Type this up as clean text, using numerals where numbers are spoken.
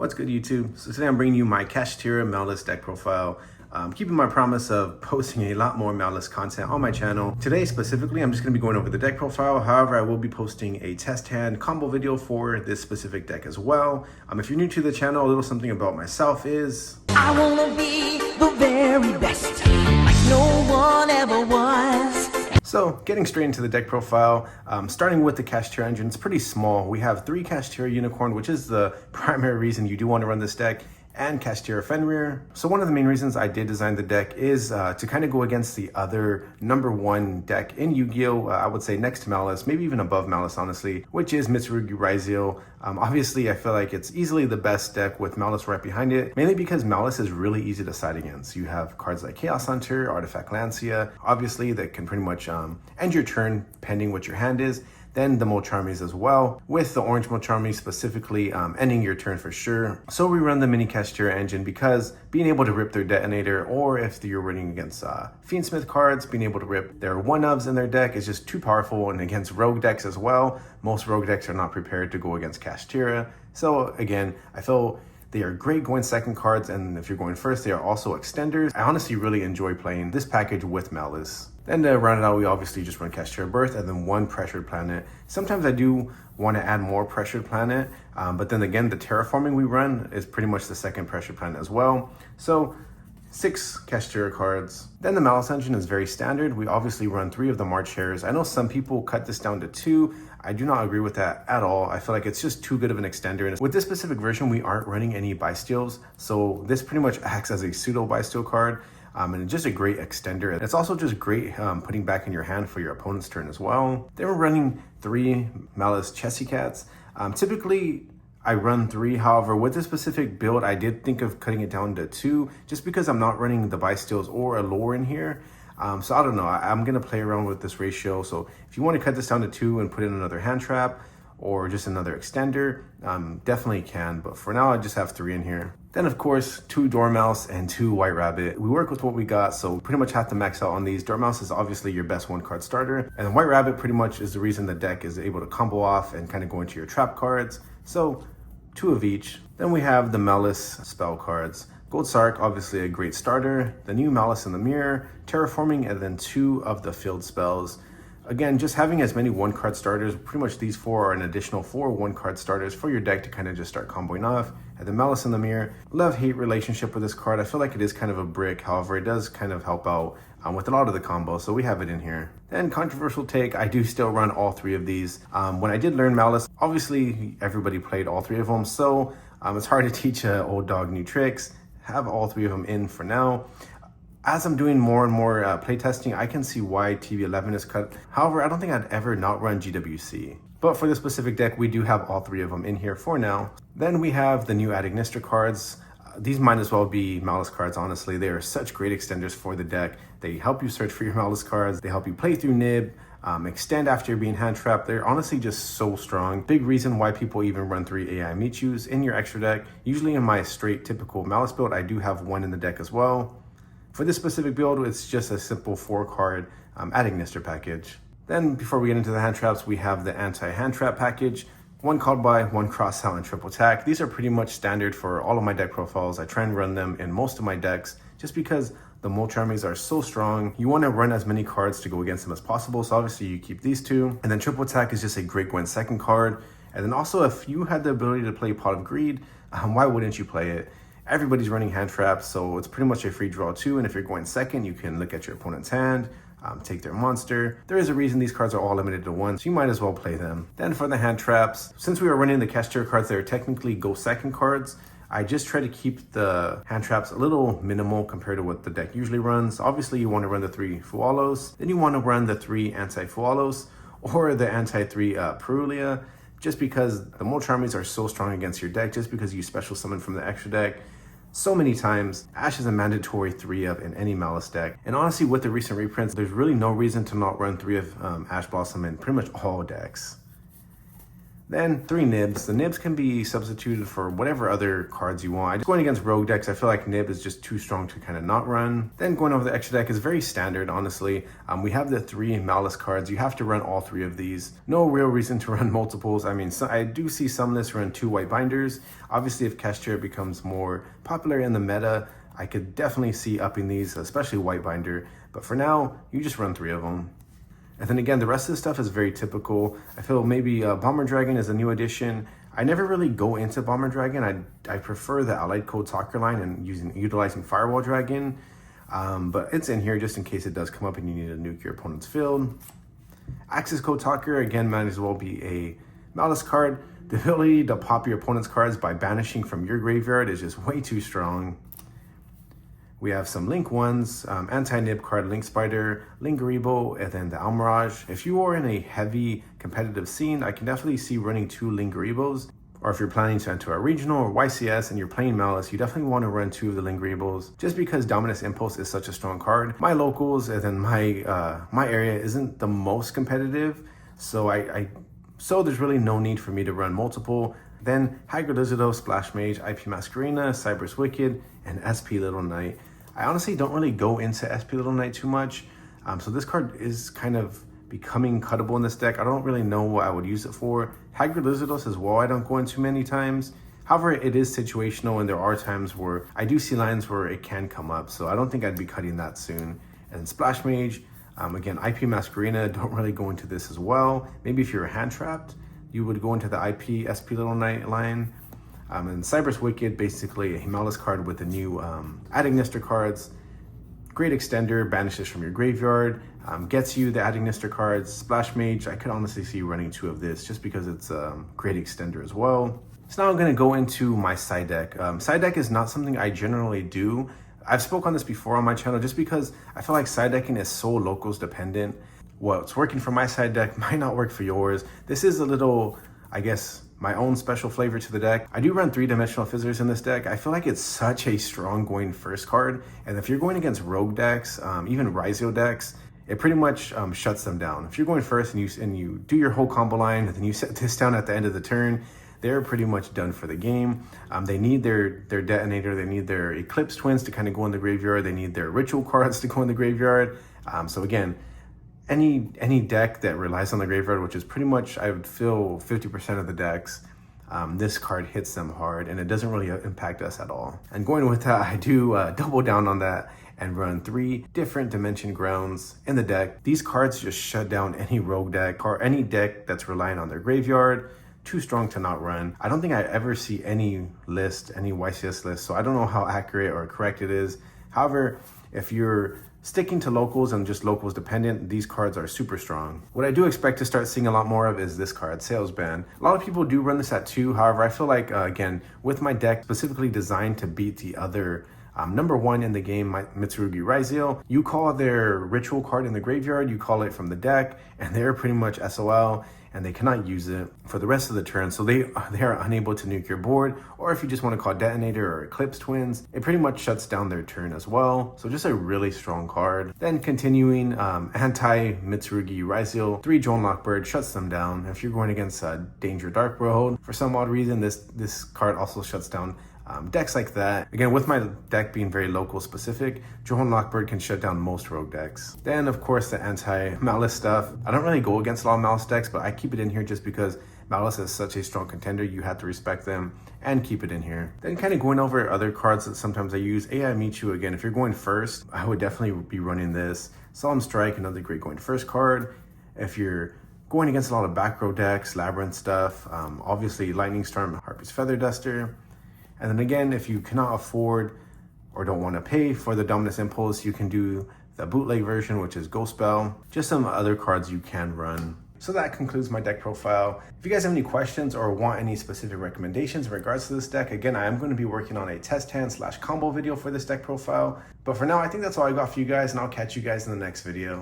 What's good, YouTube? So today I'm bringing you my Kashtira Maliss deck profile. Keeping my promise of posting a lot more Maliss content on my channel. Today specifically, I'm just going to be going over the deck profile. However, I will be posting a test hand combo video for this specific deck as well. If you're new to the channel, a little something about myself is I want to be the very best, like no one ever was. So getting straight into the deck profile, starting with the Kashtira engine, it's pretty small. We have 3 Kashtira Unicorn, which is the primary reason you do want to run this deck, and Kashtira Fenrir. So one of the main reasons I did design the deck is to kind of go against the other #1 deck in Yu-Gi-Oh! I would say next to Maliss, maybe even above Maliss, honestly, which is RYZEAL. Obviously, I feel like it's easily the best deck with Maliss right behind it, mainly because Maliss is really easy to side against. You have cards like Chaos Hunter, Artifact Lancia, obviously that can pretty much end your turn pending what your hand is. Then the Molcharmies as well, with the orange Molcharmies specifically ending your turn for sure. So we run the mini Kashtira engine because being able to rip their detonator, or if you're running against Fiendsmith cards, being able to rip their 1-ofs in their deck is just too powerful, and against rogue decks as well. Most rogue decks are not prepared to go against Kashtira. So again, I feel they are great going second cards, and if you're going first, they are also extenders. I honestly really enjoy playing this package with Maliss. Then to round it out, we obviously just run Kashtira Birth and then 1 pressured planet. Sometimes I do want to add more pressured planet, but then again, the Terraforming we run is pretty much the second pressured planet as well. So 6 Kashtira cards. Then the Maliss engine is very standard. We obviously run 3 of the March Hares. I know some people cut this down to 2. I do not agree with that at all. I feel like it's just too good of an extender. And with this specific version, we aren't running any buy-steals. So this pretty much acts as a pseudo buy-steal card. And just a great extender. It's also just great putting back in your hand for your opponent's turn as well. They were running 3 Maliss Chessy Cats. Typically, I run 3. However, with this specific build, I did think of cutting it down to 2, just because I'm not running the buy steals or a lore in here. So I don't know. I'm gonna play around with this ratio. So if you want to cut this down to 2 and put in another hand trap or just another extender, definitely can. But for now, I just have 3 in here. Then of course, 2 Dormouse and 2 White Rabbit. We work with what we got, so pretty much have to max out on these. Dormouse is obviously your best 1-card starter, and White Rabbit pretty much is the reason the deck is able to combo off and kind of go into your trap cards. So 2 of each. Then we have the Maliss spell cards. Gold Sarc, obviously a great starter. The new Maliss in the Mirror, Terraforming, and then 2 of the field spells. Again, just having as many 1-card starters, pretty much these 4 are an additional 4 1-card starters for your deck to kind of just start comboing off. And the Maliss in the Mirror, love-hate relationship with this card. I feel like it is kind of a brick, however, it does kind of help out with a lot of the combos, so we have it in here. Then controversial take, I do still run all 3 of these. When I did learn Maliss, obviously everybody played all 3 of them, so it's hard to teach an old dog new tricks. Have all 3 of them in for now. As I'm doing more and more playtesting, I can see why TV11 is cut. However, I don't think I'd ever not run GWC. But for this specific deck, we do have all 3 of them in here for now. Then we have the new Adagnister cards. These might as well be Maliss cards, honestly. They are such great extenders for the deck. They help you search for your Maliss cards. They help you play through Nib, extend after you're being hand trapped. They're honestly just so strong. Big reason why people even run 3 AI Michus in your extra deck. Usually in my straight typical Maliss build, I do have 1 in the deck as well. For this specific build, it's just a simple 4-card Adagnister package. Then before we get into the hand traps, we have the anti-hand trap package. 1 called by, 1 cross out, and triple attack. These are pretty much standard for all of my deck profiles. I try and run them in most of my decks just because the Molcharmies are so strong. You want to run as many cards to go against them as possible. So obviously you keep these 2. And then triple attack is just a great going second card. And then also if you had the ability to play Pot of Greed, why wouldn't you play it? Everybody's running hand traps, so it's pretty much a free draw too. And if you're going second, you can look at your opponent's hand, take their monster. There is a reason these cards are all limited to 1, so you might as well play them. Then for the hand traps, since we are running the Kashtira cards that are technically go second cards, I just try to keep the hand traps a little minimal compared to what the deck usually runs. Obviously, you want to run the 3 Fualos, then you want to run the 3 anti-Fualos or the anti-3 Perulia, just because the Molcharmies are so strong against your deck, just because you special summon from the extra deck so many times. Ash is a mandatory 3-of in any Maliss deck. And honestly, with the recent reprints, there's really no reason to not run 3 of Ash Blossom in pretty much all decks. Then 3 nibs. The nibs can be substituted for whatever other cards you want. Going against rogue decks, I feel like nib is just too strong to kind of not run. Then going over the extra deck is very standard, honestly. We have the 3 Maliss cards. You have to run all 3 of these. No real reason to run multiples. I mean, I do see some lists run 2 white binders. Obviously, if Kashtira becomes more popular in the meta, I could definitely see upping these, especially white binder. But for now, you just run 3 of them. And then again, the rest of the stuff is very typical. I feel maybe Bomber Dragon is a new addition. I never really go into Bomber Dragon. I prefer the Allied Gold Sarc line and utilizing Firewall Dragon. But it's in here just in case it does come up and you need to nuke your opponent's field. Axis Gold Talker, again, might as well be a Maliss card. The ability to pop your opponent's cards by banishing from your graveyard is just way too strong. We have some Link ones, anti-nib card, Link Spider, Link Garibo, and then the Almirage. If you are in a heavy competitive scene, I can definitely see running 2 Link Garibos. Or if you're planning to enter a regional or YCS and you're playing Maliss, you definitely want to run 2 of the Link Garibos, just because Dominus Impulse is such a strong card. My locals and then my area isn't the most competitive, so there's really no need for me to run multiple. Then Hagrid Lizardo, Splash Mage, IP Masquerena, Cyber's Wicked, and SP Little Knight. I honestly don't really go into SP Little Knight too much, so this card is kind of becoming cuttable in this deck. I don't really know what I would use it for. Hagrid Lizardos as well, I don't go into many times. However, it is situational, and there are times where I do see lines where it can come up, so I don't think I'd be cutting that soon. And Splash Mage, again, IP Masquerena, don't really go into this as well. Maybe if you're hand trapped, you would go into the IP SP Little Knight line. And Cyber's Wicked, basically a Maliss card with the new Adagnister cards. Great extender, banishes from your graveyard, gets you the Adagnister cards. Splash Mage, I could honestly see running 2 of this just because it's a great extender as well. So now I'm gonna go into my side deck. Side deck is not something I generally do. I've spoke on this before on my channel just because I feel like side decking is so locals dependent. What's working for my side deck might not work for yours. This is a little, I guess, my own special flavor to the deck. I do run 3-dimensional Fizzers in this deck. I feel like it's such a strong going first card. And if you're going against rogue decks, even RYZEAL decks, it pretty much shuts them down. If you're going first and you do your whole combo line and then you set this down at the end of the turn, they're pretty much done for the game. They need their detonator, they need their Eclipse Twins to kind of go in the graveyard, they need their ritual cards to go in the graveyard. So again, any deck that relies on the graveyard, which is pretty much, I would feel 50% of the decks, this card hits them hard and it doesn't really impact us at all. And going with that, I do double down on that and run 3 different dimension grounds in the deck. These cards just shut down any rogue deck or any deck that's relying on their graveyard. Too strong to not run. I don't think I ever see any list, any YCS list, so I don't know how accurate or correct it is. However, if you're sticking to locals and just locals dependent, these cards are super strong. What I do expect to start seeing a lot more of is this card, Salesman. A lot of people do run this at 2. However, I feel like, again, with my deck specifically designed to beat the other number 1 in the game, Mitsurugi RYZEAL, you call their ritual card in the graveyard, you call it from the deck, and they're pretty much SOL, and they cannot use it for the rest of the turn. So they are unable to nuke your board, or if you just want to call Detonator or Eclipse Twins, it pretty much shuts down their turn as well. So just a really strong card. Then continuing, anti-Mitsurugi RYZEAL, 3 Joan Lockbird shuts them down. If you're going against Danger Dark World, for some odd reason, this card also shuts down decks like that. Again, with my deck being very local specific, Joan Lockbird can shut down most rogue decks. Then of course the anti-Maliss stuff. I don't really go against a lot of Maliss decks, but I keep it in here just because Maliss is such a strong contender. You have to respect them and keep it in here. Then kind of going over other cards that sometimes I use. AI Michu, again, if you're going first, I would definitely be running this. Solemn Strike, another great going first card. If you're going against a lot of back row decks, Labyrinth stuff, obviously Lightning Storm, Harpy's Feather Duster. And then again, if you cannot afford or don't want to pay for the Dominus Impulse, you can do the bootleg version, which is Ghost Spell. Just some other cards you can run. So that concludes my deck profile. If you guys have any questions or want any specific recommendations in regards to this deck, again, I am going to be working on a test hand / combo video for this deck profile. But for now, I think that's all I got for you guys, and I'll catch you guys in the next video.